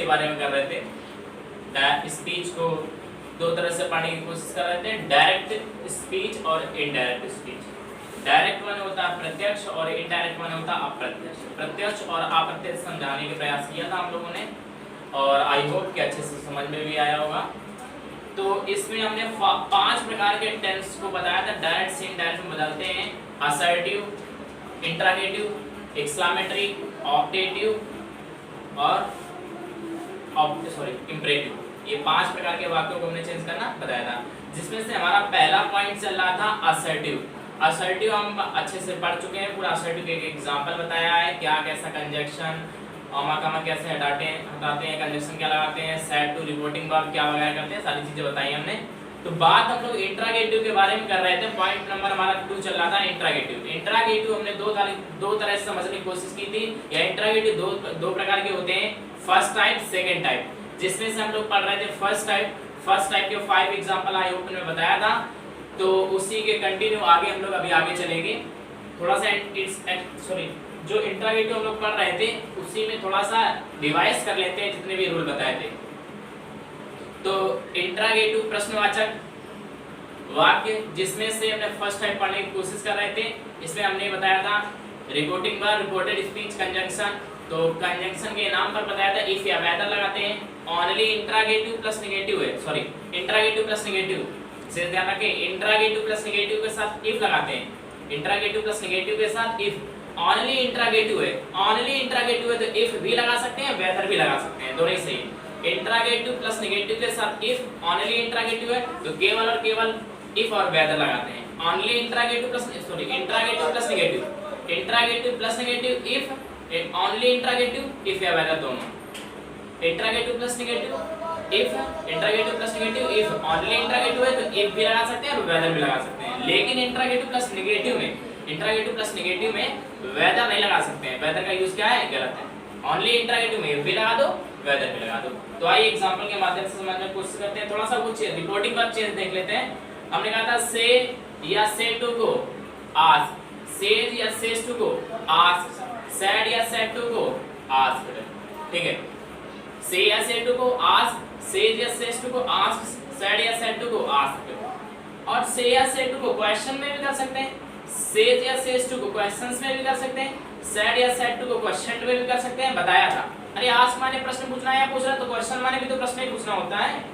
के बारे में कर रहे थे। स्पीच को दो तरह से पढ़ने की कोशिश कर रहे थे, डायरेक्ट स्पीच और इनडायरेक्ट स्पीच। डायरेक्ट माने होता है प्रत्यक्ष और इनडायरेक्ट माने होता है अप्रत्यक्ष। प्रत्यक्ष और अप्रत्यक्ष समझाने का प्रयास किया था हम लोगों ने और आई होप कि अच्छे से समझ में भी आया होगा। तो इसमें हमने 5 प्रकार के टेंस को बताया था, डायरेक्ट से इनडायरेक्ट में बदलते हैं। असर्टिव, इंट्रागेटिव, एक्सक्लेमेटरी, ऑक्टेटिव और इंपरेटिव। ये 5 प्रकार के वाक्यों को हमने चेंज करना बताया था, जिसमें से हमारा पहला पॉइंट चल रहा था असर्टिव। असर्टिव हम अच्छे से पढ़ चुके हैं, पूरा असर्टिव के एक एग्जांपल बताया है, क्या कैसा कंजक्शन, कॉमा कैसे हटाते हैं, कंजक्शन क्या लगाते हैं, सेड टू, रिपोर्टिंग वर्ब क्या वगैरह करते हैं, सारी चीजें बताई हमने। तो बात हम लोग इंट्रागेटिव के बारे में कर रहे थे। पॉइंट नंबर हमारा 2 चल रहा था इंट्रागेटिव। इंट्रागेटिव हमने दो तरह से समझने की कोशिश की थी। या इंट्रागेटिव दो प्रकार के होते हैं, फर्स्ट टाइप, सेकंड टाइप। जिसमें से हम लोग पढ़ रहे थे फर्स्ट टाइप के 5 एग्जांपल आई होप में बताया था। तो उसी के कंटिन्यू आगे हम लोग अभी आगे चलेंगे। थोड़ा सा जो इंट्रागेटिव हम लोग पढ़ रहे थे उसी में थोड़ा सा रिवाइज कर लेते हैं जितने भी रूल बताए थे। तो इंट्रागेटिव प्रश्नवाचक वाक्य, जिसमें से हमने फर्स्ट टाइप पढ़ने की कोशिश कर रहे थे। इसमें हमने बताया था reporting verb, reported speech, conjunction. तो कंजंक्शन के नाम पर बताया था इफ या वेदर लगाते हैं। ओनली इंट्रागेटिव प्लस नेगेटिव है, इंट्रागेटिव प्लस नेगेटिव से ध्यान रखें, इंट्रागेटिव प्लस नेगेटिव के साथ इफ लगाते हैं। इंट्रागेटिव प्लस नेगेटिव के साथ इफ। ओनली इंट्रागेटिव है तो इफ भी लगा सकते हैं, वेदर भी लगा सकते हैं, दोनों ही सही है। इंट्रागेटिव प्लस नेगेटिव के साथ इफ, ओनली इंट्रागेटिव है तो केवल और केवल इफ और वेदर लगाते हैं। Only interrogative plus negative if, only interrogative if या वेदर दोनों। Interrogative plus negative if, interrogative plus negative if, only interrogative है तो इफ भी लगा सकते हैं और वेदर भी लगा सकते हैं। लेकिन इंट्रागेटिव प्लस नेगेटिव में वेदर नहीं लगा सकते हैं। वेदर का यूज क्या है, गलत है। ओनली इंट्रागेटिव में इफ भी लगा दो, वेदर भी लगा दो। तो आइए एग्जांपल के माध्यम से समझने की कोशिश करते हैं। थोड़ा सा कुछ रिपोर्टिंग वर्ब चेंज देख लेते हैं। हमने कहा था से या से टू को आस्क, सेज या सेज टू को आस्क, सेड या सेड टू को आस्क्ड। ठीक है, से या से टू को आस्क, सेज या सेज टू को आस्क, सेड या सेड टू को आस्क्ड। और से या से टू को क्वेश्चन में भी कर सकते हैं, सेज या सेज टू को क्वेश्चंस में भी कर सकते हैं, सेड या सेड टू को क्वेश्चन में भी कर सकते हैं, बताया था। अरे आस्क माने प्रश्न पूछना है या पूछ रहा तो क्वेश्चन माने भी तो प्रश्न ही पूछना होता है।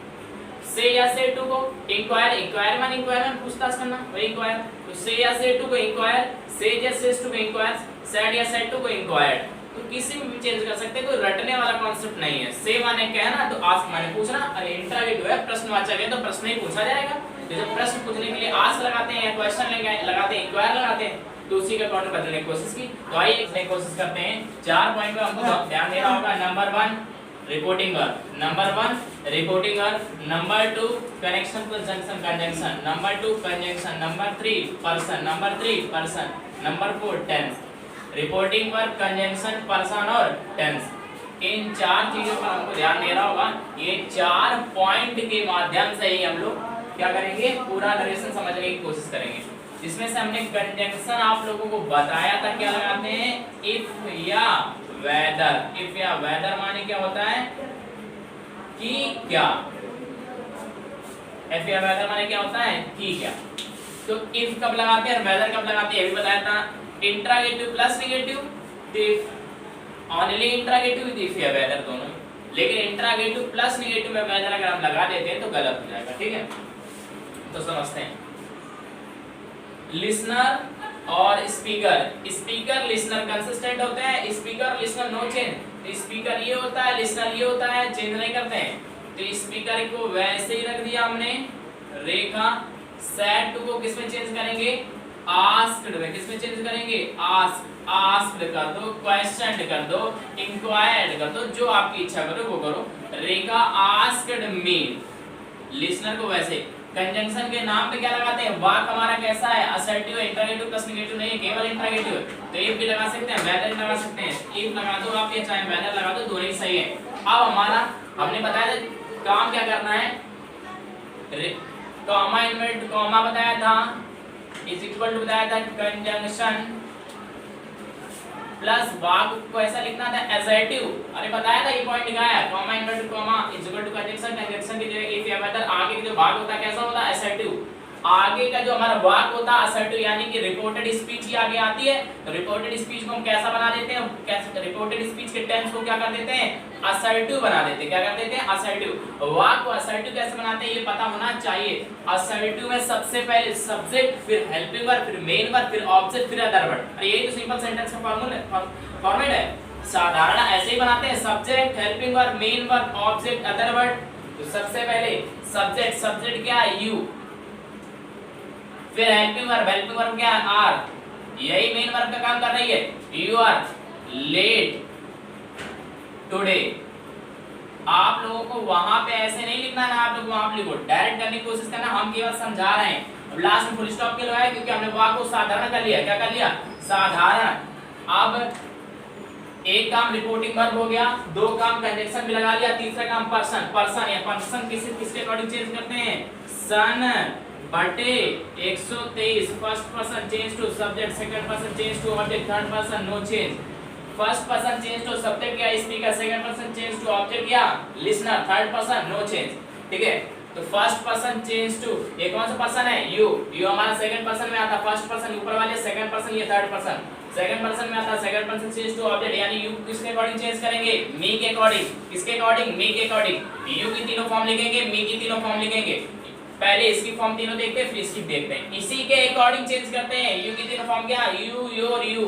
से या से टू को इंक्वायर माने इंक्वायर में पूछताछ करना, वही इंक्वायर। तो से या से टू को इंक्वायर, सेज या सेज टू को इंक्वायर, सेड या सेड टू को इंक्वायर। तो किसी में भी चेंज कर सकते हैं, कोई रटने वाला कॉन्सेप्ट नहीं है। से माने कहना तो आस्क माने पूछना। अरे इंट्रागेटिव है, प्रश्नवाचक है तो प्रश्न ही पूछा जाएगा। जब प्रश्न पूछने के लिए आस्क लगाते हैं या क्वेश्चन लगाते हैं, इंक्वायर लगाते हैं, तो उसी का अकॉर्डिंग बदलने की कोशिश की। तो आइए इसमें कोशिश करते हैं। 4 पॉइंट पे हमको ध्यान देना होगा। Number 1 reporting verb, number 2 connection plus conjunction, number 2 conjunction, number 3 person, number 4 tense. Reporting verb, conjunction, person और टेंस, इन 4 चीजों पर हमको ध्यान देना होगा। ये 4 पॉइंट के माध्यम से ही हम लोग क्या करेंगे, पूरा नरेशन समझने की कोशिश करेंगे। जिसमें से हमने कंजंक्शन आप लोगों को बताया था क्या लगाते हैं, इफ या वेदर। इफ या वेदर माने क्या होता है कि क्या, इफ या वेदर माने क्या होता है कि क्या। तो इफ कब लगाते हैं और वेदर कब लगाते हैं ये भी बताया था। Interrogative plus negative, if only interrogative if या वेदर दोनों। लेकिन इंट्रागेटिव प्लस नेगेटिव में वेदर अगर हम लगा देते हैं तो गलत हो जाएगा। ठीक है, तो समझते हैं। लिसनर और स्पीकर लिसनर कंसिस्टेंट होते हैं, speaker listener no change. Speaker ये होता है, लिसनर ये होता है, चेंज नहीं करते हैं। तो स्पीकर को वैसे ही रख दिया हमने। रेखा सेड टू को किसमें चेंज करेंगे, आस्क्ड में। किसमें चेंज करेंगे, आस्क्ड कर दो, क्वेश्चन कर दो, इंक्वायर्ड कर दो, जो आपकी इच्छा करो वो करो। रेखा आस्क्ड मी, लिसनर को वैसे। कंजंक्शन के नाम पे क्या लगाते हैं, वाक हमारा कैसा है, असर्टिव, इंट्रागेटिव प्लस नेगेटिव नहीं है, केवल इंट्रागेटिव है। तो इफ भी लगा सकते हैं, वेदर भी लगा सकते हैं। इफ लगा दो आप या चाहे वेदर लगा दो, दोनों ही सही है। अब हमारा हमने बताया था काम क्या करना है, कॉमा इन्वर्ट कॉमा बताया था, इज इक्वल टू बताया था कंजंक्शन प्लस वाक्य को ऐसा लिखना था assertive, अरे बताया था ये पॉइंट दिखाया, comma inverted comma is equal to conjunction, conjunction की जगह इफ या वेदर, आगे के जो भाग होता है कैसा होता है assertive, आगे का जो हमारा वाक्य होता है assertive, यानी कि रिपोर्टेड स्पीच ही आगे आती है, तो रिपोर्टेड स्पीच को हम कैसा बना देते हैं, कैसे रिपोर्टेड स्पीच के टेंस को क्या कर देते हैं assertive बना देते हैं, क्या कर देते हैं assertive, वाक्य को assertive कैसे बनाते हैं ये पता होना चाहिए। assertive में सबसे पहले सब्जेक्ट, फिर हेल्पिंग वर्ब, फिर मेन वर्ब, फिर ऑब्जेक्ट, फिर अदर वर्ब, अरे यही तो सिंपल सेंटेंस का फॉर्मेट है। साधारण ऐसे ही बनाते हैं, subject, helping verb, main verb, object, other verb. तो सबसे पहले सब्जेक्ट, सब्जेक्ट क्या है यू, फिर हेल्पिंग वर्ब क्या है आर, यही मेन वर्ब का काम कर रही है, यू आर लेट टुडे। आप लोगों को वहां पे ऐसे नहीं लिखना है ना, आप लोग वहां पे लिखो, डायरेक्ट करने की कोशिश करना, हम केवल समझा रहे हैं। अब लास्ट में फुल स्टॉप क्यों लगाया, क्योंकि हमने वाक्य को साधारण कर लिया, क्या कर लिया साधारण। अब एक काम रिपोर्टिंग वर्ब हो गया, दो काम कंजंक्शन भी लगा लिया, तीसरा काम पर्सन, पर्सन या पर्सन किसके अकॉर्डिंग चेंज करते हैं, सन बटे 123, first person change to subject, second person change to object, third person no change, first person change to subject या speaker, second person change to object या listener, third person no change, ठीक है। तो first person change to, ये कौन सा person है you, you हमारा सेकंड पर्सन में आता, फर्स्ट पर्सन ऊपर वाले, सेकंड पर्सन ये थर्ड पर्सन, सेकंड पर्सन में आता, second person change to object, यानी यू किसके अकॉर्डिंग चेंज करेंगे, मी के अकॉर्डिंग, किसके अकॉर्डिंग मी के अकॉर्डिंग, यू की तीनों फॉर्म लिखेंगे, मी की तीनों फॉर्म लिखेंगे, पहले इसकी फॉर्म तीनों देखते हैं फिर इसकी देखते हैं, इसी के अकॉर्डिंग चेंज करते हैं। यू की तीनों फॉर्म क्या, यू योर यू,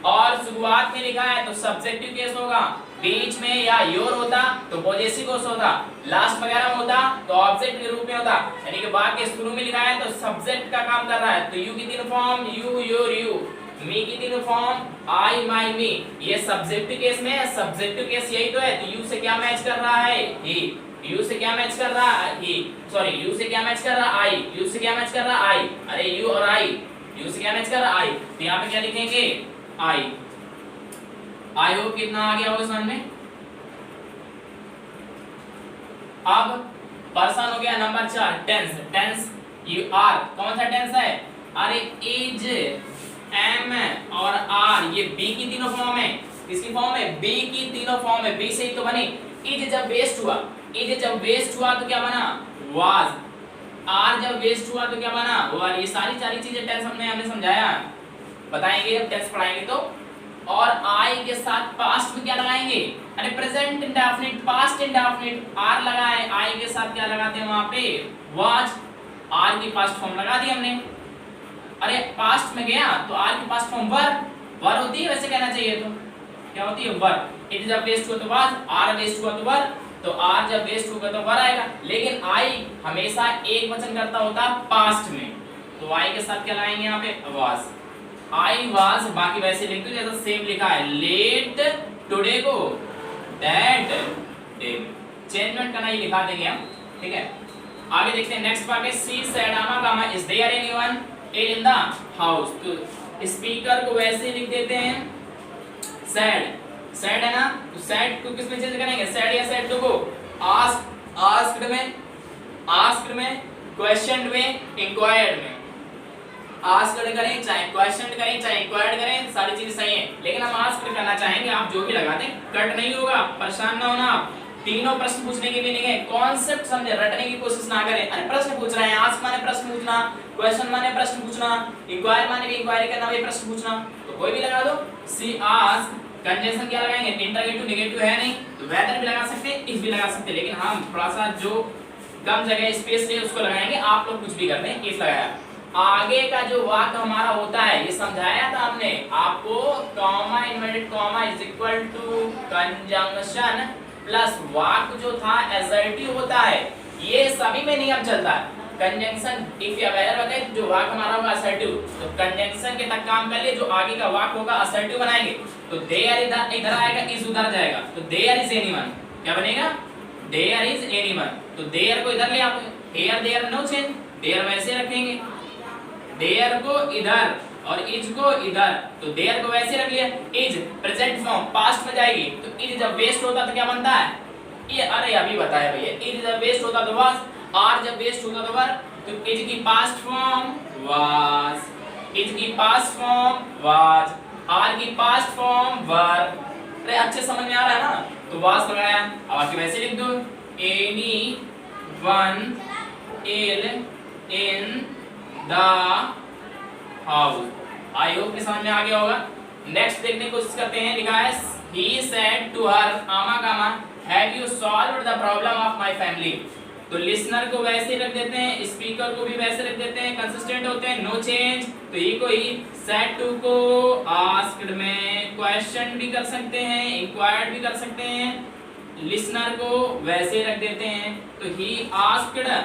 और शुरुआत में लिखा है तो सब्जेक्टिव केस होगा, बीच में या योर होता तो पॉजेसिव केस होता, लास्ट वगैरह में होता तो ऑब्जेक्ट के रूप में होता, यानी कि वाक्य शुरू में लिखा है तो सब्जेक्ट का काम कर रहा है, तो यू की तीनों form you your you, me की तीनों फॉर्म आई माय मी, ये सब्जेक्टिव केस में है, सब्जेक्टिव केस यही तो है, तो यू से क्या मैच कर रहा है ही, यू से क्या मैच कर रहा है ही, सॉरी यू से क्या मैच कर रहा है आई, यू से क्या मैच कर रहा है आई, अरे यू और आई, यू से क्या मैच कर रहा है आई, तो यहाँ पे क्या लिखेंगे आई, आई होप कितना आ गया होगा समझ में। अब पर्सन हो गया number 4, tense, tense you are, कौन सा टेंस है, अरे इज, एम और आर, ये बी की तीनों फॉर्म है, किसकी फॉर्म है, बी की तीनों फॉर्म है, बी से ही तो बनी, इज जब वेस्ट हुआ, इज जब वेस्ट हुआ तो क्या बना वाज, आर जब वेस्ट हुआ तो क्या बना वर, ये सारी चीजें टेंस हमने समझाया, बताएंगे जब टेंस पढ़ाएंगे तो। और आई के साथ पास्ट में क्या लगाएंगे, अरे present indefinite, past indefinite, are लगाए, आई के साथ क्या लगाते हैं वहां पे वाज, आर की पास्ट फॉर्म लगा दी हमने, अरे पास्ट में गया तो आर की पास्ट फॉर्म वर, वर होती है वैसे कहना चाहिए, तो क्या होती है वर, इट जब वेस्ट हुआ तो वाज, आर वेस्ट हुआ तो वर, तो आर जब वेस्ट होगा तो वर आएगा, लेकिन आई हमेशा एक वचन करता होता पास्ट में, तो आई के साथ क्या लगाएंगे यहाँ पे वाज, आई वाज, बाकी वैसे लिख दो जैसा सेम लिखा है, लेट टुडे को दैट डे, चेंजमेंट करना ही लिखा देंगे हम, ठीक है। आगे देखते हैं नेक्स्ट पार्ट है, she said Amma comma is there anyone in the house, तो स्पीकर को वैसे लिख देते हैं सैड, सैड है ना, तो सैड को किस में चेंज करेंगे, सैड या सैड को आस्क, आस्क्ड में, आस्क्ड में, क्वेश्चनड में, इंक्वायर्ड में, आस्क्ड करें चाहे क्वेश्चन करें चाहे इंक्वायर्ड करें सारी चीजें सही है, लेकिन हम आस्क्ड करना चाहेंगे, आप जो भी लगाते हैं कट नहीं होगा, परेशान ना होना आप, तीनों प्रश्न पूछने की मीनिंग है, कॉन्सेप्ट समझे, रटने की कोशिश ना करें, अरे प्रश्न पूछ रहे हैं, आस्क माने प्रश्न पूछना, क्वेश्चन माने प्रश्न पूछना, इंक्वायर माने भी इंक्वायरी करना, वही प्रश्न पूछना, तो कोई भी लगा दो, सी आस्क, कंजंक्शन क्या लगाएंगे, इंटरोगेटिव नेगेटिव है नहीं, तो वेदर भी लगा सकते हैं, इफ भी लगा सकते हैं, लेकिन हम थोड़ा सा जो कम जगह स्पेस है उसको लगाएंगे, आप लोग कुछ भी करते हैं, इफ लगाया। आगे का जो वाक्य हमारा होता है ये समझाया था हमने आपको, comma inverted comma is equal to conjunction plus वाक्य जो था असर्टिव होता है, ये सभी में नियम चलता है, कंजंक्शन इफ या वेयर बताए जो वाक्य हमारा होगा असर्टिव, तो कंजंक्शन के तक काम कर लिए, जो आगे का वाक्य होगा असर्टिव बनाएंगे, तो देयर इधर आएगा, इज उधर जाएगा, तो देयर इज एनीवन क्या बनेगा, देयर इज एनीवन, तो देयर को इधर ले आप, here there no change, there वैसे रखेंगे, देयर को इधर और इज को इधर, तो देयर को वैसे रख लिया, इज प्रेजेंट फॉर्म पास्ट में जाएगी, तो इज जब वेस्ट होता तो क्या बनता है ये, अरे अभी बताया भैया, इज जब वेस्ट होता तो वाज, आर जब वेस्ट होता तो वर, तो इज की पास्ट फॉर्म वाज, इज की पास्ट फॉर्म वाज, आर की पास्ट फॉर्म वर। अरे अच्छे समझ में आ रहा है ना, तो वास लगाया। अब आगे वैसे लिख दो, anyone ill in the house. I hope कि समझ में आ गया होगा। नेक्स्ट देखने की कोशिश करते हैं। लिखा है he said to her आमा कामा have you solved the problem of my family। तो लिसनर को वैसे रख देते हैं, स्पीकर को भी वैसे रख देते हैं, कंसिस्टेंट होते हैं, नो चेंज। तो ही को ही, said to को asked में क्वेश्चन भी कर सकते हैं, इंक्वायर्ड भी कर सकते हैं, लिसनर को वैसे रख देते हैं। तो he asked her,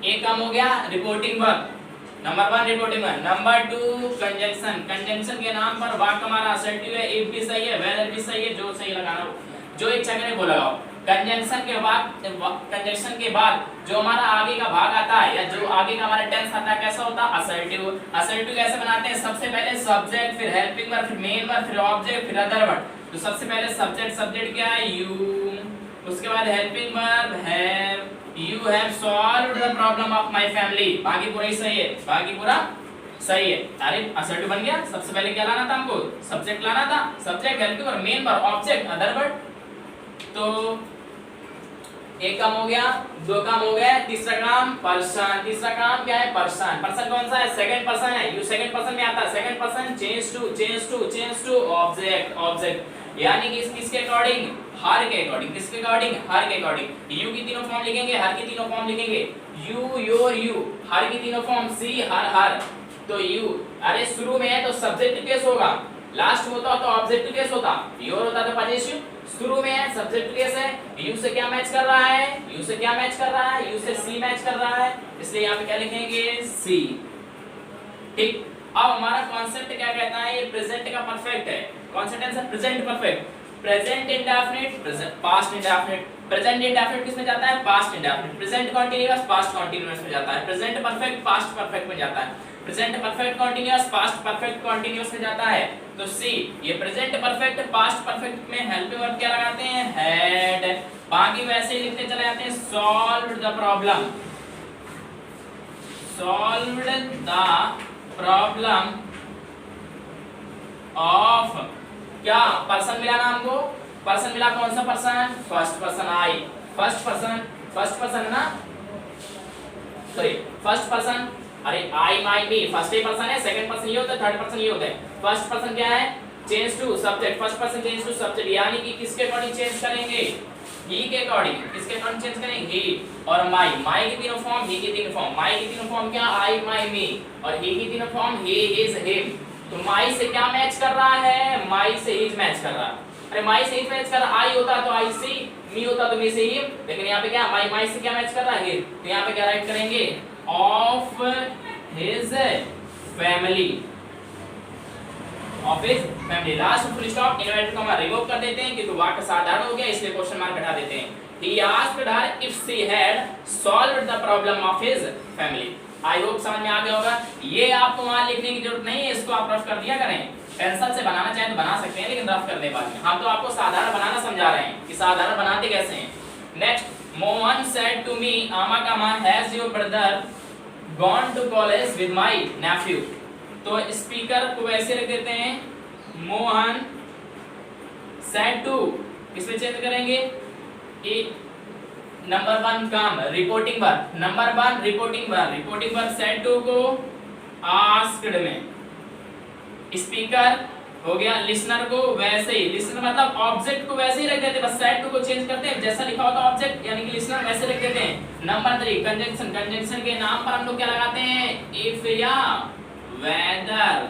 एक काम हो गया reporting verb, number 1 reporting verb. Number 2 conjunction, conjunction के नाम पर वाक्य हमारा असर्टिव है, इफ भी सही है, वेदर भी सही है, जो सही लगाना हो, जो इच्छा करें वो लगाओ। कंजंक्शन के बाद जो हमारा आगे का भाग आता है या जो आगे का हमारा टेंस आता है कैसा होता है असर्टिव। असर्टिव कैसे बनाते हैं, सबसे पहले सब्जेक्ट, फिर हेल्पिंग वर्ब, फिर मेन वर्ब, फिर ऑब्जेक्ट, फिर अदर वर्ब। तो सबसे पहले सब्जेक्ट, सब्जेक्ट क्या है यू, उसके बाद helping verb have, you have solved the problem of my family। बाकी पूरा ही सही है, बाकी पूरा सही है। अरे असर्टिव बन गया। सबसे पहले क्या लाना था हमको, सब्जेक्ट लाना था, subject helping verb, main verb, object, other verb. तो एक काम हो गया, दो काम हो गया, तीसरा काम पर्सन। तीसरा काम क्या है, पर्सन। पर्सन कौन सा है, सेकंड पर्सन है, यू सेकंड पर्सन में आता है। Second person change to object, object यानी कि किसके अकॉर्डिंग, हर के अकॉर्डिंग। किसके अकॉर्डिंग, हर के अकॉर्डिंग। यू की तीनों फॉर्म लिखेंगे, हर की तीनों फॉर्म लिखेंगे। यू, योर, यू, हर की तीनों फॉर्म, सी, हर। तो यू, अरे शुरू में है तो सब्जेक्ट केस होगा, लास्ट में होता तो ऑब्जेक्ट केस होता, योर होता तो पजेसिव। शुरू में है सब्जेक्ट केस है, यू से क्या मैच कर रहा है, यू से क्या मैच कर रहा है, यू से सी मैच कर रहा है, इसलिए यहाँ पे क्या लिखेंगे, सी। ठीक। अब हमारा कॉन्सेप्ट क्या कहता है, ये प्रेजेंट का परफेक्ट है। कॉन्सेप्ट है present perfect, present indefinite, past indefinite. Present indefinite किसमें जाता है, past indefinite. Present continuous, past continuous में जाता है। प्रेजेंट परफेक्ट, पास्ट परफेक्ट में जाता है। Present perfect continuous, past perfect continuous में जाता है। तो सी, ये प्रेजेंट परफेक्ट, पास्ट परफेक्ट में हेल्पिंग वर्ब क्या लगाते हैं, हैड। बाकी वैसे ही लिखते चले जाते हैं, solved the problem, solved the problem of, क्या पर्सन मिला ना हमको, पर्सन मिला, कौन सा पर्सन, फर्स्ट पर्सन आई। फर्स्ट पर्सन है ना, सॉरी फर्स्ट पर्सन। अरे आई माई बी, फर्स्ट ही पर्सन है, सेकंड पर्सन ये होता है, थर्ड पर्सन ये होता है। फर्स्ट पर्सन क्या है, change to subject, first person change to subject, यानी कि किसके अकॉर्डिंग चेंज करेंगे, ही के अकॉर्डिंग। किसके अकॉर्डिंग चेंज करेंगे, ही और माई। माई की तीनों फॉर्म, ही की तीनों फॉर्म। माई की तीनों फॉर्म क्या, आई माई मी, और ही की तीनों फॉर्म, ही हिज हिम। तो माई से क्या मैच कर रहा है, माई से हिज मैच कर रहा है। अरे माई से हिज मैच कर रहा है, आई होता तो आई सी, मी होता तो मी से हिम, लेकिन यहाँ पे क्या माई से क्या मैच कर रहा है, हिज। तो यहाँ पे क्या राइट करेंगे, of his family, of his family. Last full stop, inverted comma remove कर देते हैं क्योंकि वाक्य साधारण हो गया, इसलिए क्वेश्चन मार्क हटा देते हैं। He asked her if she had solved the problem of his family। I hope समझ में आ गया होगा। ये आपको वहां लिखने की जरूरत नहीं है, इसको आप रफ कर दिया करें। पेंसिल से बनाना चाहे तो बना सकते हैं, लेकिन रफ करने बाद में हम तो आपको साधारण बनाना समझा रहे हैं कि साधारण बनाते कैसे हैं। Next, Mohan said to me, आमा कामा, has your brother gone to college with my nephew। तो स्पीकर को वैसे रख देते हैं, मोहन said to, किसमें चेंज करेंगे, नंबर 1 काम reporting verb, number 1 reporting verb, reporting verb said to को आस्क्ड में, स्पीकर हो गया, लिसनर को वैसे ही, लिसनर मतलब ऑब्जेक्ट को वैसे ही रख देते हैं, बस सेड टू को चेंज करते हैं, जैसा लिखा होता है ऑब्जेक्ट यानी कि लिसनर वैसे रख देते हैं। नंबर 3 कंजंक्शन, कंजंक्शन के नाम पर हम लोग क्या लगाते हैं, इफ या वेदर,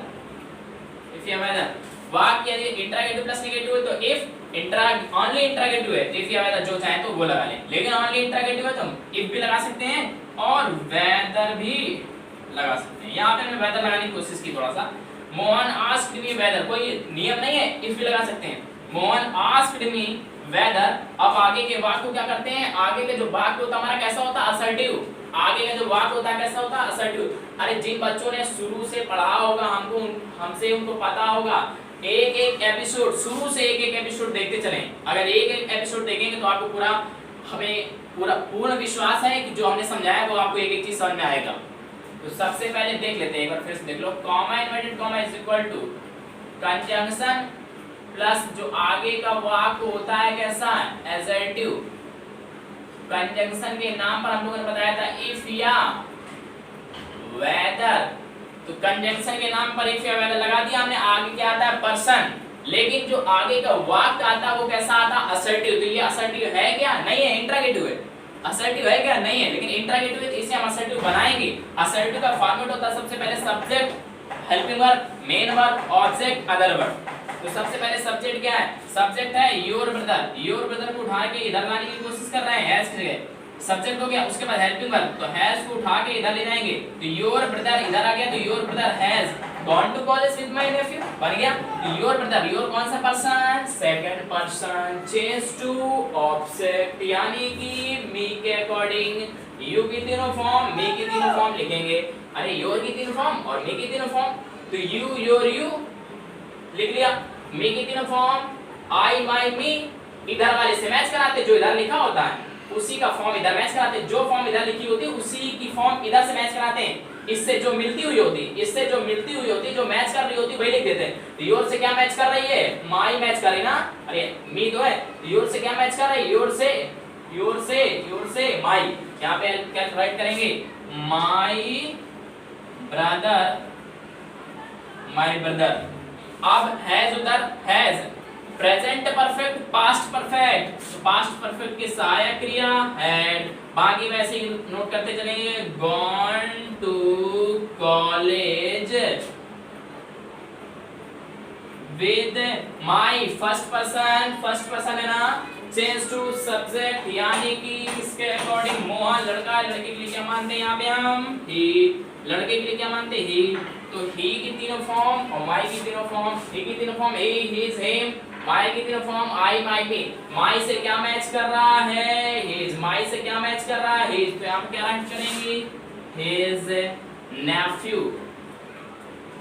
इफ या वेदर। वाक्य यदि इंट्रोगेटिव प्लस नेगेटिव है तो इफ, ओनली इंट्रोगेटिव है इफ या वेदर जो चाहे तो वो लगा लें, लेकिन ओनली इंट्रोगेटिव है तो हम इफ भी लगा सकते हैं और वेदर भी लगा सकते हैं। यहाँ पे हमने वेदर लगाने की कोशिश की थोड़ा सा। मोहन आस्क्ड मी वेदर, कोई नियम नहीं है, इफ भी लगा सकते हैं। Mohan asked me whether. अब आगे के वाक्य को क्या करते हैं, आगे के जो वाक्य होता है हमारा कैसा होता है, असर्टिव। आगे का जो वाक्य होता है कैसा होता है, असर्टिव। अरे जिन बच्चों ने शुरू से पढ़ा होगा, हमसे उनको पता होगा, एक एक एपिसोड शुरू से एक एक एपिसोड देखते चलें। अगर एक एक एपिसोड देखेंगे तो आपको पूर्ण विश्वास है कि जो हमने समझाया वो आपको एक एक चीज समझ में आएगा। तो सबसे पहले देख लेते हैं, एक बार फिर से देख लो। Comma inverted comma is equal to conjunction plus जो आगे का वाक्य होता है कैसा, एसर्टिव। कंजंक्शन के नाम पर हम लोगों ने बताया था इफ या वेदर, तो कंजंक्शन के नाम पर इफ या वेदर लगा दिया हमने। आगे क्या आता है, पर्सन, लेकिन जो आगे का वाक्य आता है वो कैसा आता है, असर्टिव। तो ये असर्टिव है क्या, नहीं है, इंट्रोगेटिव है। असर्टिव है क्या, नहीं है, लेकिन इंट्रोगेटिव है तो इसे हम असर्टिव बनाएंगे। असर्टिव का फॉर्मेट होता है सबसे पहले subject, helping verb, main verb, object, other verb. तो सबसे पहले सब्जेक्ट क्या है, सब्जेक्ट है योर ब्रदर। योर ब्रदर को उठा के इधर लाने की कोशिश कर रहे हैं, हैज की जगह सब्जेक्ट हो गया। उसके बाद हेल्पिंग वर्ब, तो हैज को उठा के इधर ले जाएंगे, तो योर ब्रदर इधर आ गया, तो your brother has gone to college with my nephew बन गया। तो योर ब्रदर, योर कौन सा person, second person, change to object, यानी कि मी के अकॉर्डिंग यू की तीनों फॉर्म, मी की तीनों फॉर्म लिखेंगे। अरे योर की तीनों फॉर्म और मी की तीनों फॉर्म, तो यू योर यू लिख लिया, मी की तीनों फॉर्म, आई माय मी इधर वाले से मैच कराते, जो इधर लिखा होता है उसी का फॉर्म इधर मैच कराते, जो फॉर्म इधर लिखी होती है उसी की फॉर्म इधर से मैच कराते हैं। इससे जो मिलती हुई होती, इससे जो मिलती हुई होती, जो मैच कर रही होती वही लिख देते हैं। तो योर से क्या मैच कर रही है, माई मैच कर रही ना, अरे मी तो है, योर से क्या मैच कर रही है, योर से माई। यहाँ पे क्या राइट करेंगे, माई ब्रदर। अब हैज उधर has, present perfect, past perfect, तो पास्ट परफेक्ट की सहायक क्रिया हैड, बाकी वैसे ही नोट करते चलेंगे, gone to college with my, first person है ना, चेंज टू सब्जेक्ट, यानी कि इसके अकॉर्डिंग मोहन लड़का, लड़के के लिए क्या मानते हैं यहाँ पे हम, ही, लड़के के लिए क्या मानते हैं, ही। तो ही की तीनों फॉर्म और माई की तीनों फॉर्म, ही की तीनों फॉर्म ही, हिज, हिम, माई की तीनों फॉर्म आई, माई, मी। माई से क्या मैच कर रहा है, हिज, माई से क्या मैच कर रहा है, हिज, तो यहाँ पे क्या राइट करेंगे, his nephew.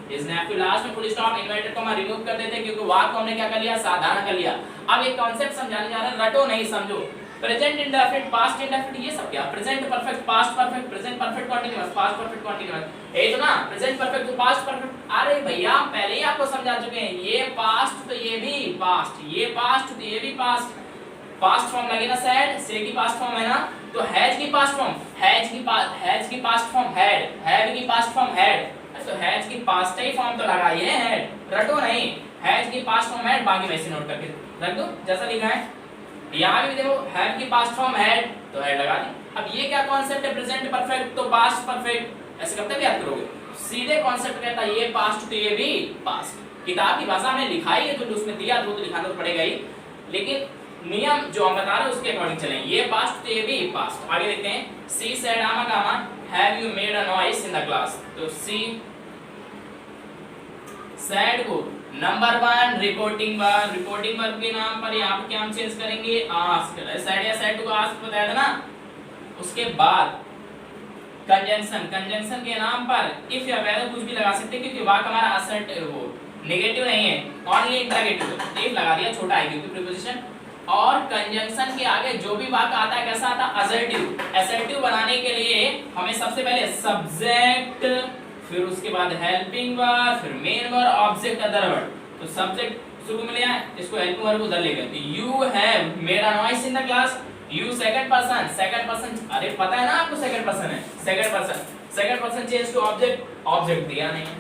His nephew, last में full stop inverted comma remove कर देते हैं क्योंकि वाक्य हमने क्या कर लिया, साधारण कर लिया। अब एक कांसेप्ट समझाने जा रहे हैं, रटो नहीं समझो। प्रेजेंट इंडेफिनिट, पास्ट इंडेफिनिट, ये सब क्या, present perfect, past perfect, present perfect continuous, past perfect continuous, ये तो ना प्रेजेंट परफेक्ट तो पास्ट परफेक्ट। अरे भैया पहले ही आपको समझा चुके हैं, ये पास्ट तो ये भी पास्ट, ये पास्ट तो ये भी पास्ट। पास्ट फॉर्म लगे ना सैड, से की पास्ट फॉर्म है ना, तो हैज की पास्ट फॉर्म, हैज की पास्ट फॉर्म हैड, हैव की पास्ट फॉर्म हैड, तो हैज की पास्ट ही फॉर्म तो लगाई है हैड, रटो नहीं, हैज की पास्ट फॉर्म हैड, बाकी वैसे नोट करके रख दो जैसा लिखा है। यहाँ भी देखो हैव की पास्ट फॉर्म हैड, तो हैड लगा दी। अब ये क्या कॉन्सेप्ट है, प्रेजेंट परफेक्ट तो पास्ट परफेक्ट, ऐसे कब तक याद करोगे, सीधे कॉन्सेप्ट कहता है ये पास्ट तो ये भी पास्ट। किताब की भाषा में लिखा ही है तो उसमें दिया तो लिखाना तो पड़ेगा ही, लेकिन नियम जो हम बता रहे हैं उसके अकॉर्डिंग चलें, ये पास्ट तो ये भी पास्ट। आगे देखते हैं, सी सेड आमा gamma have you made a noise in the class, तो सी सेड को नंबर 1 रिपोर्टिंग वर्ब के नाम पर यहाँ पे क्या हम चेंज करेंगे, आस्क। सेड या सेड को आस्क बताया था ना। उसके बाद कंजंक्शन के नाम पर इफ या वेदर कुछ भी लगा सकते हैं क्योंकि वाक्य हमारा असर्टिव वो नेगेटिव नहीं है, ओनली इंटरोगेटिव। इफ लगा दिया छोटा है क्योंकि प्रीपोजिशन। और कंजंक्शन के आगे जो भी वाक्य आता है कैसा आता है, असर्टिव। असर्टिव बनाने के लिए हमें सबसे पहले सब्जेक्ट, फिर उसके बाद हेल्पिंग वर्ब, फिर main verb, object, other verb. तो सब्जेक्ट शुरू में लिया, इसको हेल्पिंग वर्ब उधर ले गए। You have made a noise in the class, you second person, अरे पता है ना आपको सेकंड पर्सन है, second person change to object दिया नहीं है।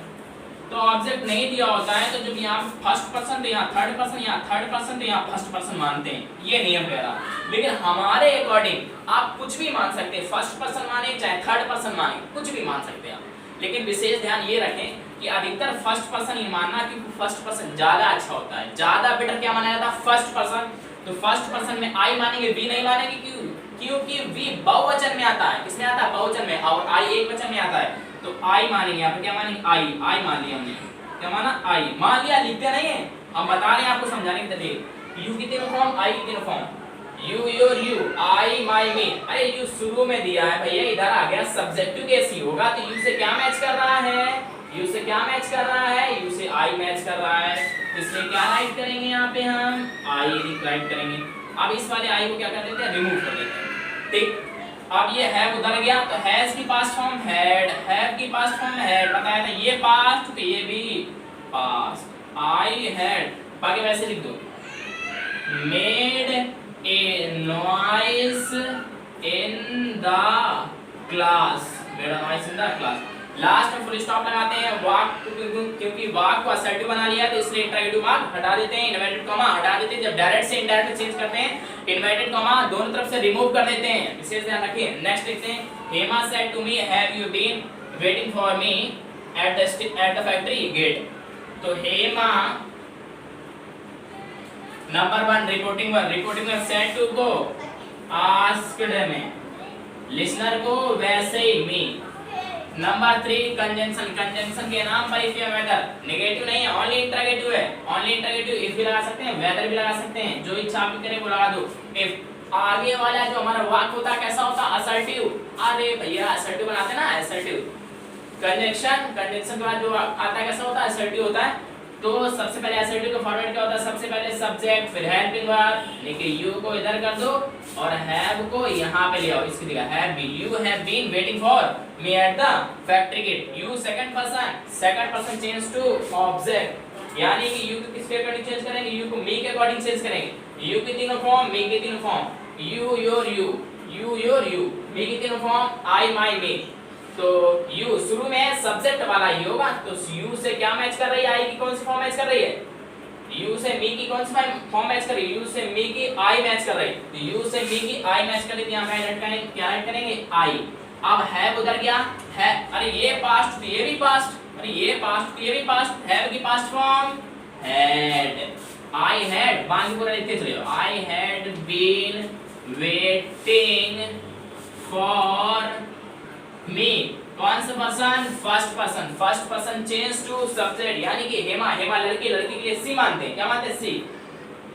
तो ऑब्जेक्ट नहीं दिया होता है तो जब यहाँ फर्स्ट पर्सन तो यहाँ थर्ड पर्सन, यहाँ थर्ड पर्सन तो यहाँ फर्स्ट पर्सन मानते हैं, ये नियम कह रहा। लेकिन हमारे अकॉर्डिंग आप कुछ भी मान सकते हैं, फर्स्ट पर्सन माने चाहे थर्ड पर्सन माने, कुछ भी मान सकते हैं आप। लेकिन विशेष ध्यान ये रखें कि अधिकतर फर्स्ट पर्सन ही मानना, क्योंकि फर्स्ट पर्सन ज्यादा अच्छा होता है, ज्यादा बेटर क्या माना जाता है, फर्स्ट पर्सन। तो फर्स्ट पर्सन में आई मानेंगे, वी नहीं मानेंगे, क्योंकि वी बहुवचन में आता है। किसमें आता है, बहुवचन में, और आई एक वचन में आता है। तो आई मानेंगे, यहाँ पे क्या मानेंगे, आई मान लिया हमने, क्या माना, आई मान लिया, लिखते नहीं है, हम बता रहे हैं आपको समझाने के तरीके। यू की तीनों फॉर्म, आई की तीनों फॉर्म, यू योर यू, आई माई मी। अरे यू शुरू में दिया है भैया, इधर आ गया सब्जेक्टिव कैसी होगा, तो यू से क्या मैच कर रहा है, यू से क्या मैच कर रहा है, यू से आई मैच कर रहा है, तो इसलिए क्या राइट करेंगे यहाँ पे हम, आई राइट करेंगे। अब इस वाले आई को क्या कर देते हैं, रिमूव कर देते हैं, ठीक। अब ये है उधर गया, तो हैज की पास्ट फॉर्म हैड, हैव की पास्ट फॉर्म हैड, बताया था ये पास्ट तो ये भी पास्ट। आई हैड, बाकी वैसे लिख दो, made a noise in the class, made a noise in the class. Last में फुल स्टॉप लगाते हैं, वाक क्योंकि वाक को असर्टिव बना लिया तो इसलिए इंटरोगेटिव मार्क हटा देते हैं, इन्वर्टेड कॉमा हटा देते हैं। जब डायरेक्ट से इनडायरेक्ट चेंज करते हैं इन्वर्टेड कॉमा दोनों तरफ से रिमूव कर देते हैं, विशेष ध्यान रखिए। नेक्स्ट लिखते हैं, Hema said to me have you been waiting for me at the factory gate. तो Hema number 1 reporting one said to को आस्क्ड में, लिसनर को वैसे ही मी। नंबर 3 कंजंक्शन के नाम पर इफ या वेदर, नेगेटिव नहीं है, ओनली इंटरोगेटिव है, ओनली इंटरोगेटिव। इफ भी लगा सकते हैं, वेदर भी लगा सकते हैं, जो इच्छा आप करें वो लगा दो। इफ आगे वाला जो हमारा वाक्य होता है कैसा होता है, असर्टिव। अरे भैया असर्टिव बनाते ना, असर्टिव। कंजंक्शन के बाद जो आता है कैसा होता है, असर्टिव होता है। तो सबसे पहले असर्टिव का फॉर्मेट क्या होता है, सबसे पहले सब्जेक्ट, फिर हेल्पिंग वर्ब, लेके यू को इधर कर दो और हैव को यहां पे ले आओ, इसकी जगह have you have been waiting for me at the factory gate. You second person change to object, यानी कि यू को किसके अकॉर्डिंग चेंज करेंगे, यू को मी के अकॉर्डिंग चेंज करेंगे। यू की तीनों फॉर्म, मी की तीनों form, you your you, you your you, me की तीनों फॉर्म, आई माय मी। तो यू शुरू में सब्जेक्ट वाला ही होगा, तो यू से क्या मैच कर रही है, आई की कौन सी फॉर्म मैच कर रही है, यू से मी की कौन सी फॉर्म मैच कर रही है, यू से मी की आई मैच कर रही है। तो यू से मी की आई मैच कर रही है, यहां पे ऐड करेंगे, क्या ऐड करेंगे, आई। अब है उधर गया है, अरे ये पास्ट, ये भी पास्ट, अरे ये पास्ट, ये भी पास्ट, हैव की past form had. I had, बाकी पूरा लिखते चले जाओ, I had been waiting for me. कौन सा person, first person change to subject, यानी कि हेमा लड़की के लिए सी मानते हैं, क्या मानते हैं, सी।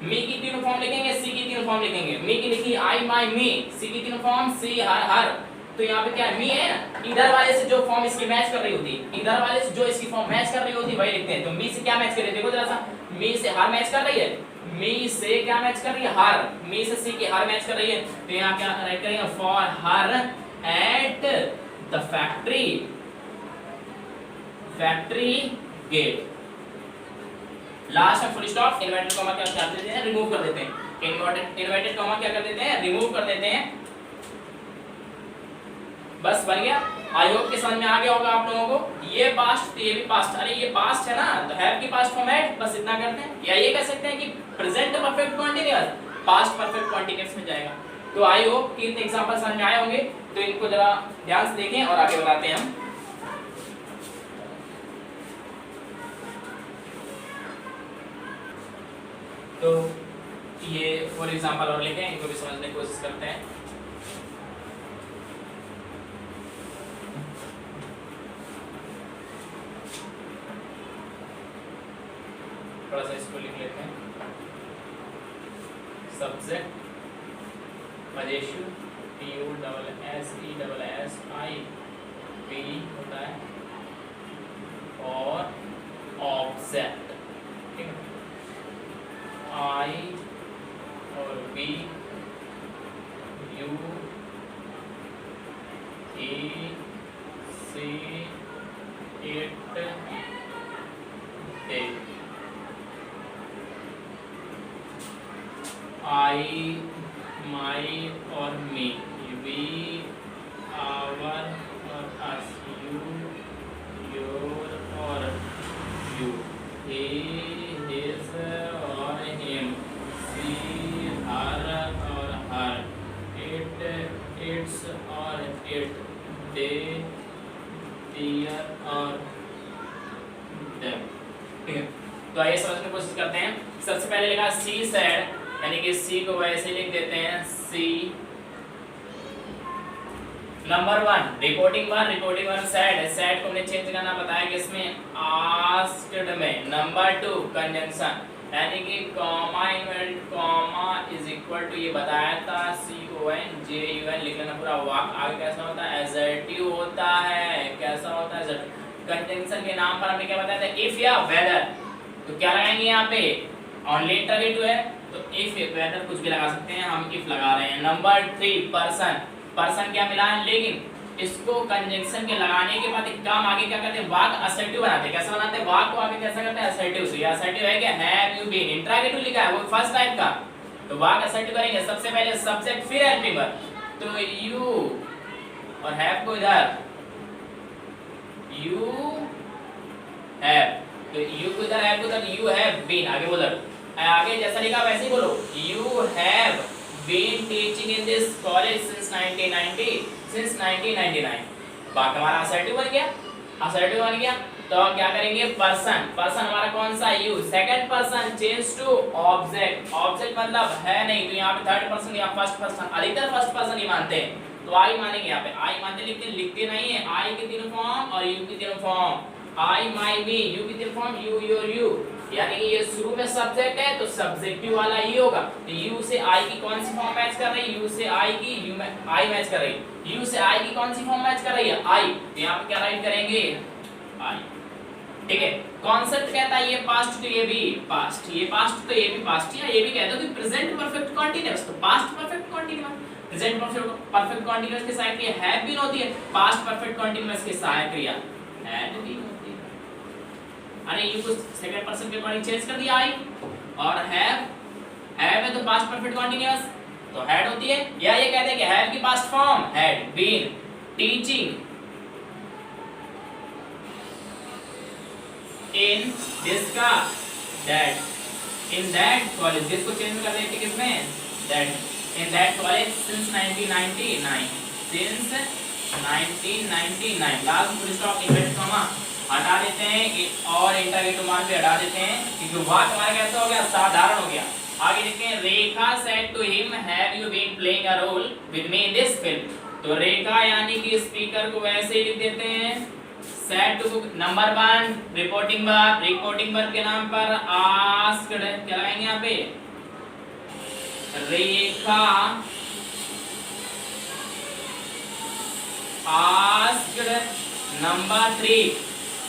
मी की तीनों फॉर्म लिखेंगे, सी की तीनों फॉर्म लिखेंगे। मी की लिखी आई माय मी, सी की तीनों फॉर्म सी हर। तो यहाँ पे क्या मी है ना, इधर वाले से जो फॉर्म इसकी मैच कर रही होती, इधर वाले से जो इसकी फॉर्म मैच कर रही होती वही लिखते हैं। तो मी से क्या मैच कर रही है, देखो जरा सा, मी से हर मैच कर रही है, मी से क्या मैच कर रही है, हर। मी से सी की हर मैच कर रही है, तो यहाँ क्या राइट करेंगे, for her at the factory gate. Last में फुल स्टॉप, इन्वर्टेड कॉमा क्या कर देते हैं, रिमूव कर देते हैं। इन्वर्टेड कॉमा क्या कर देते हैं, रिमूव कर देते हैं। बस बन गया। आई होप के समझ में आ गया होगा आप लोगों को। ये पास्ट, ये भी पास्ट, अरे ये पास्ट है ना, तो हैव की पास्ट फॉर्म है, बस इतना करते हैं। या ये कह सकते हैं कि present perfect continuous past perfect continuous में जाएगा। तो आई होप कि इतने एग्जांपल समझ में आए होंगे, तो इनको जरा ध्यान से देखें और आगे बढ़ाते हैं हम। तो ये फॉर एग्जांपल और लिखें, इनको भी समझने की कोशिश करते हैं। थोड़ा सा इसको लिख लेते हैं। सब्जेक्ट मजेशु, PUSSESSI होता है, और ऑब्जेक्ट, ठीक है, I और V, U, E, C, it, they। I, my और me, we, our और us, you, your और you, he, his और him, she, her और her, it, its और it, they, their और them। ठीक है, तो आइए समझने की कोशिश करते हैं। सबसे पहले लिखा she said, यानी कि सी को वैसे लिख देते हैं, सी। नंबर 1 रिपोर्टिंग वन सेड को हमने चेंज करना बताया कि इसमें आस्क्ड में। नंबर 2 कंजंक्शन, यानी कि comma inverted comma is equal to, ये बताया था CONJUN लिख लेना पूरा। वाक्य आगे कैसा होता है, एसर्टिव होता है। कैसा होता है, कंजंक्शन के नाम पर हमने क्या बताया था, इफ या वेदर। तो क्या लगाएंगे यहाँ पे, ओनली इंटरोगेटिव है तो इफ वेदर कुछ भी लगा सकते हैं, हम इफ लगा रहे हैं। नंबर 3 पर्सन क्या मिला है, लेकिन इसको कंजंक्शन के लगाने के बाद एक काम आगे क्या करते हैं, वाक असर्टिव बनाते हैं। कैसे बनाते हैं वाक को, आगे कैसा करते हैं असर्टिव से। ये असर्टिव है क्या, हैव यू बीन, इंट्रोगेटिव लिखा है वो फर्स्ट टाइप का, तो वाक असर्टिव करेंगे सबसे पहले सब्जेक्ट फिर हेल्पिंग वर्ब, तो यू और हैव को इधर, यू हैव, तो यू को इधर, हैव को इधर, यू हैव बीन, आगे बोलो, आगे जैसा लिखा वैसे ही बोलो, you have been teaching in this college since 1990, since 1999। बाकी हमारा असर्टिव बन गया, असर्टिव बन गया। तो हम क्या करेंगे, पर्सन, पर्सन हमारा कौन सा, you, second person change to object, object मतलब है नहीं, तो यहाँ पे थर्ड पर्सन या फर्स्ट पर्सन, अधिकतर फर्स्ट पर्सन ही मानते हैं, तो आई मानेंगे यहाँ पे, आई मानते, लिखते नहीं है, आई के तीनों फॉर्म और यू के तीनों form, I my me, you की तीनों फॉर्म, यू योर यू, यानी कि ये शुरू में सब्जेक्ट है तो सब्जेक्टिव वाला ही होगा, तो यू से आई की कौन सी फॉर्म मैच कर रही है, यू से आई की, यू में आई मैच कर रही है, यू से आई की कौन सी फॉर्म मैच कर रही है, आई, तो यहाँ पे क्या राइट करेंगे, आई, ठीक है। कॉन्सेप्ट कहता है ये पास्ट तो ये भी पास्ट, ये पास्ट तो ये भी पास्ट, या ये भी कहते हो कि प्रेजेंट परफेक्ट कंटीन्यूअस, तो past perfect continuous, present perfect continuous की सहायक क्रिया हैव बीन होती है, पास्ट परफेक्ट कंटीन्यूअस की सहायक क्रिया हैड बीन होती है। अरे यू को सेकंड पर्सन के अकॉर्डिंग चेंज कर दिया आई, और हैव है तो पास्ट परफेक्ट कंटीन्यूअस तो हैड होती है, या ये कहते हैं कि हैव की past form had been teaching in जिसका दैट, इन दैट कॉलेज, जिसको चेंज कर देते किसमें, that, in that college since 1999, since 1999, last full stop inverted comma हटा देते हैं और इंटरगेटिव मार्क भी हटा देते हैं, क्योंकि वाक्य हमारा कैसा हो गया, साधारण हो गया। आगे देखते हैं, Rekha said to him have you been playing a role with me in this film, तो रेखा यानी कि स्पीकर को वैसे ही लिख देते हैं, said to number 1 reporting verb, reporting verb के नाम पर आस्क्ड क्या लगाएंगे यहाँ पे, रेखा आस्क्ड, नंबर 3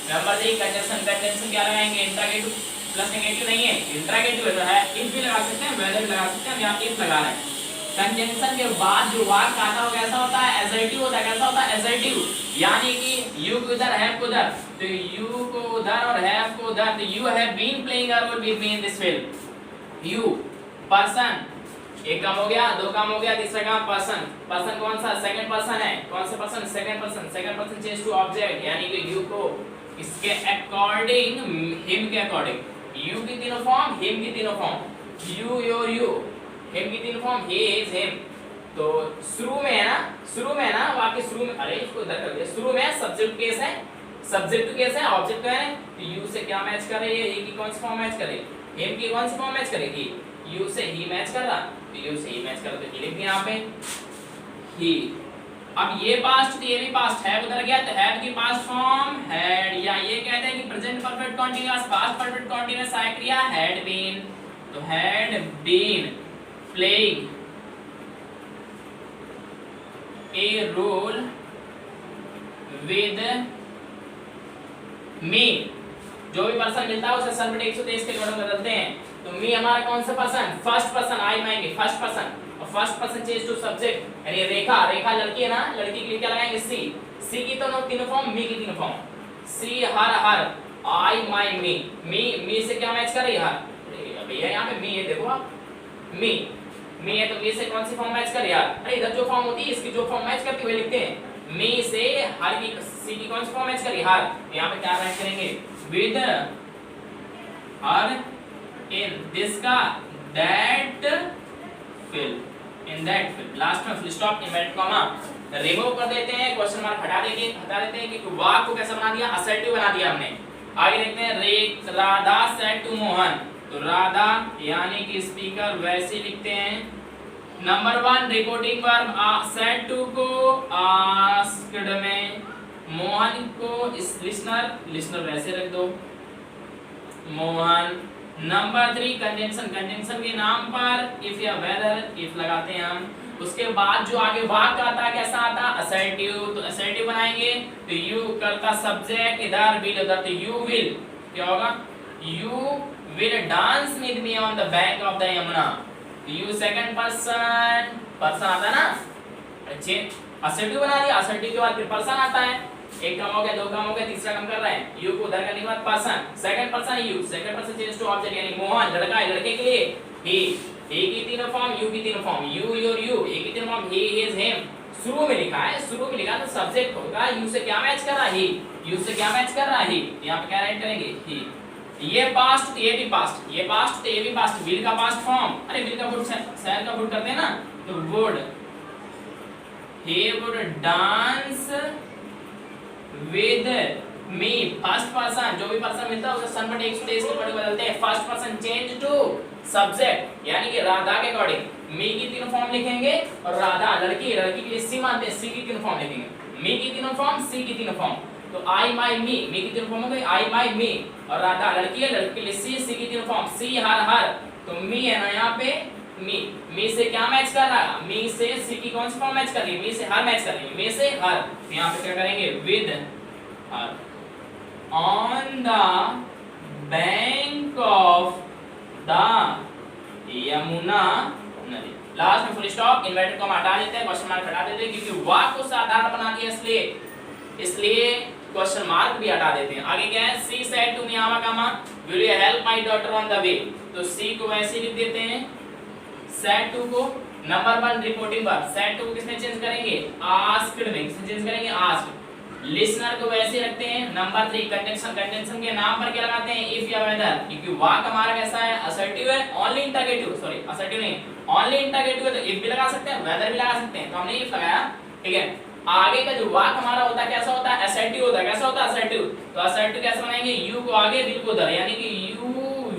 कंजंक्शन क्या लगाएंगे, इंट्रोगेटिव प्लस नेगेटिव नहीं है, इंट्रोगेटिव है, इफ भी लगा सकते हैं, वेदर भी लगा सकते हैं, हम यहाँ इफ लगा रहे हैं। कंजंक्शन के बाद जो वाक्य आता है वो कैसा होता है, एसर्टिव होता है, कैसा होता है, एसर्टिव, यानी कि यू को उधर, हैव को उधर, तो यू को उधर और हैव को उधर, तो you have been playing a role with me in this film, you person, एक काम हो गया, दो काम हो गया, तीसरा काम पर्सन, पर्सन कौन सा, सेकंड पर्सन है, कौन सा person, second person, second person change to object, यानी कि यू को इसके अकॉर्डिंग, हिम के अकॉर्डिंग, यू की तीनों फॉर्म, हिम की तीनों form, you your you, him की तीनों फॉर्म, ही इज हिम, तो शुरू में है ना, शुरू में है ना, वाक्य शुरू में, अरे इसको इधर कर दिया, शुरू में सब्जेक्ट केस है, सब्जेक्ट केस है, ऑब्जेक्ट का है, तो यू से क्या मैच कर रही है, ही की कौन सी फॉर्म मैच कर रही है, हिम की कौन सी फॉर्म मैच करेगी, यू से ही मैच कर रहा, तो यू से ही मैच कर रहा, तो लिख दिया यहाँ पे ही। अब ये पास्ट तो ये भी पास्ट है, उधर गया तो हैव की पास्ट फॉर्म हैड, या ये कहते हैं कि present perfect continuous, past perfect continuous सहायक क्रिया हैड बीन, तो had been playing a role with me, जो भी पर्सन मिलता है उसे सर्वनाम 123 के वर्ड में बदलते हैं, तो मी हमारा कौन सा पर्सन, फर्स्ट पर्सन, आई मानेंगे फर्स्ट पर्सन, और first person change to subject, यानी रेखा, रेखा लड़की है ना, लड़की के लिए क्या लगाएंगे, सी, सी की तो तीनों फॉर्म, मी की तीनों फॉर्म, सी हर हर, आई माई मी, मी से क्या मैच कर रही है, हर, भैया यहाँ पे मी है, देखो आप, मी है तो मी से कौन सी फॉर्म मैच कर रही है, अरे इधर जो फॉर्म होती है इसकी जो फॉर्म मैच करती है वही लिखते हैं, मी से हर की, सी की कौन सी फॉर्म मैच कर रही है, हर, यहाँ पे क्या मैच करेंगे, विद हर in this का that fill, in that fill, last में full stop inverted comma remove कर देते हैं, क्वेश्चन मार्क हटा देते हैं कि वाक्य को कैसा बना दिया, असर्टिव बना दिया हमने। आगे देखते हैं, राधा सेड टू मोहन, तो राधा यानी कि स्पीकर वैसे लिखते हैं, number 1 reporting verb said to को आस्क्ड में, मोहन को इस लिसनर वैसे रख दो, मोहन, नंबर 3 कंजंक्शन के नाम पर इफ या वेदर, इफ लगाते हैं हम, उसके बाद जो आगे वाक्य आता है कैसा आता है, असर्टिव, तो असर्टिव बनाएंगे, तो यू करता सब्जेक्ट, इधर विल उधर, तो यू विल क्या होगा, you will dance with me on the bank of the Yamuna, you second person, person आता है ना, अच्छे असर्टिव बना दिया, असर्टिव के बाद फिर पर्सन आता है, एक काम हो गया, दो काम हो गया, तीसरा काम कर रहे हैं, यू को उधर करने के बाद person, second person you, second person change to object यानी मोहन लड़का है, लड़के के लिए ही की तीनों फॉर्म, यू की तीनों फॉर्म, यू योर यू, ए की तीनों फॉर्म, ही हिज हिम। शुरू में लिखा है, शुरू में लिखा तो सब्जेक्ट होगा, यू से क्या मैच कर रहा है, ही, यू से क्या मैच कर रहा है, ही, यहां पे क्या राइट करेंगे, ही। ये पास्ट तो ये भी पास्ट, ये पास्ट तो ये भी पास्ट, विल का पास्ट फॉर्म, अरे विल का वुड शहर का वुड करते हैं ना, तो would, he would dance with me, first person, जो भी पर्सन मिलता है उसे सन पर टेक्स्ट टेक्स्ट के बदलते हैं, first person change to subject यानी कि राधा के अकॉर्डिंग मी की तीनों फॉर्म लिखेंगे और राधा लड़की, लड़की के लिए सी मानते हैं, सी की तीनों फॉर्म लिखेंगे, मी की तीनों फॉर्म, सी की तीनों फॉर्म, तो आई माई मी, मी की तीनों फॉर्म हो गई आई माई मी, और राधा लड़की है, लड़की के लिए सी, सी की तीनों फॉर्म, सी हर, तो मी है ना यहाँ पे, मी से क्या मैच कर रहा है, मी से सी की कौन सी फॉर्म मैच कर रही है, मी से हर मैच कर रही है, मी से हर, तो यहाँ पे क्या करेंगे with her, on the bank of the Yamuna नदी, लास्ट में फुल स्टॉप, इन्वर्टेड कॉमा हटा देते हैं, क्वेश्चन मार्क हटा देते हैं क्योंकि वाक्य को साधारण बना दिया इसलिए क्वेश्चन मार्क भी हटा देते हैं। आगे क्या है, she said to me Ava comma will you help my daughter on the way, तो सी को वैसे लिख देते हैं, सेड टू को number 1 reporting verb, said to को किसमें चेंज करेंगे, आस्क्ड में, किसमें चेंज करेंगे, आस्क्ड। लिसनर को वैसे रखते हैं, नंबर 3 कंजंक्शन के नाम पर क्या लगाते हैं, इफ या वेदर, क्योंकि वाक्य हमारा कैसा है, असर्टिव है, ओनली इंटरोगेटिव, सॉरी असर्टिव नहीं, ओनली इंटरोगेटिव है तो इफ भी लगा सकते हैं, वेदर भी लगा सकते हैं, तो हमने इफ लगाया, ठीक है। आगे का जो वाक्य हमारा होता है कैसा होता है, असर्टिव होता है, कैसा होता है असर्टिव, तो असर्टिव कैसे बनाएंगे, यू को आगे विल को उधर, यानी कि यू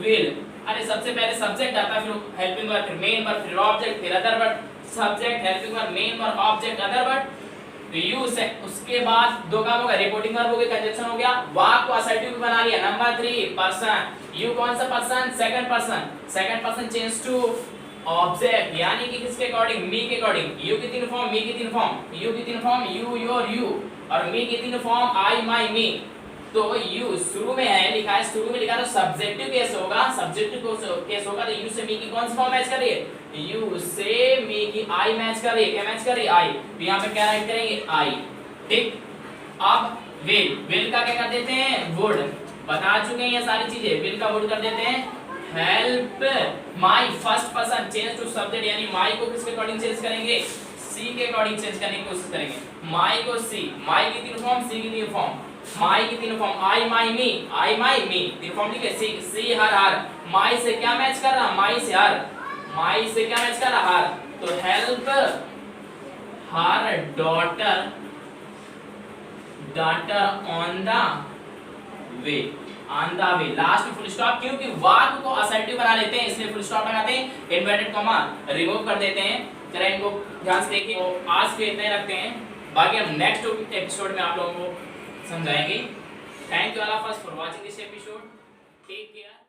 विल, अरे सबसे पहले सब्जेक्ट आता है, फिर हेल्पिंग वर्ब, फिर मेन वर्ब, फिर ऑब्जेक्ट, फिर other verb, subject helping verb main verb object other verb, तो यू से उसके बाद दो काम हो गया, रिपोर्टिंग वर्ब हो गया, कंजंक्शन हो गया, वाक्य को असर्टिव बना लिया। नंबर 3 पर्सन, यू कौन सा person, second person change to object यानी कि किसके अकॉर्डिंग, मी के अकॉर्डिंग, यू की तीन फॉर्म, मी की तीन फॉर्म, यू की तीन फॉर्म, यू योर यू, और मी की तीन फॉर्म, आई माई मी। तो यू शुरू में है लिखा है, शुरू में लिखा तो सब्जेक्टिव केस होगा, सब्जेक्टिव केस होगा तो यू से मी की कौन सी फॉर्म मैच कर रही है, यू से मी की आई मैच कर रही है, क्या मैच कर रही है, आई, तो यहाँ पे क्या राइट करेंगे, आई, ठीक। अब विल का क्या कर देते हैं, वुड, बता चुके हैं ये सारी चीजें, विल का वुड कर देते हैं, help my first person change to subject यानी माई को किसके अकॉर्डिंग चेंज करेंगे, सी के अकॉर्डिंग चेंज करने की कोशिश करेंगे, माई को सी, माई की तीन फॉर्म, सी की तीन फॉर्म, माई की तीन फॉर्म, आई माई मी तीन फॉर्म, ठीक है, सी हर, माई से क्या मैच कर रहा, माई से हर, माई से क्या मैच कर रहा, हर, तो help her daughter on the way, on the way, last में फुल स्टॉप, क्योंकि वाक्य को असर्टिव बना लेते हैं इसलिए फुल स्टॉप लगाते हैं, इन्वर्टेड कॉमा रिमूव कर देते हैं। जरा इनको ध्यान से देखिए, तो आज के इतने रखते हैं, बाकी हम नेक्स्ट एपिसोड में आप लोगों को समझाएंगे। Thank you all of us for watching this episode, take care.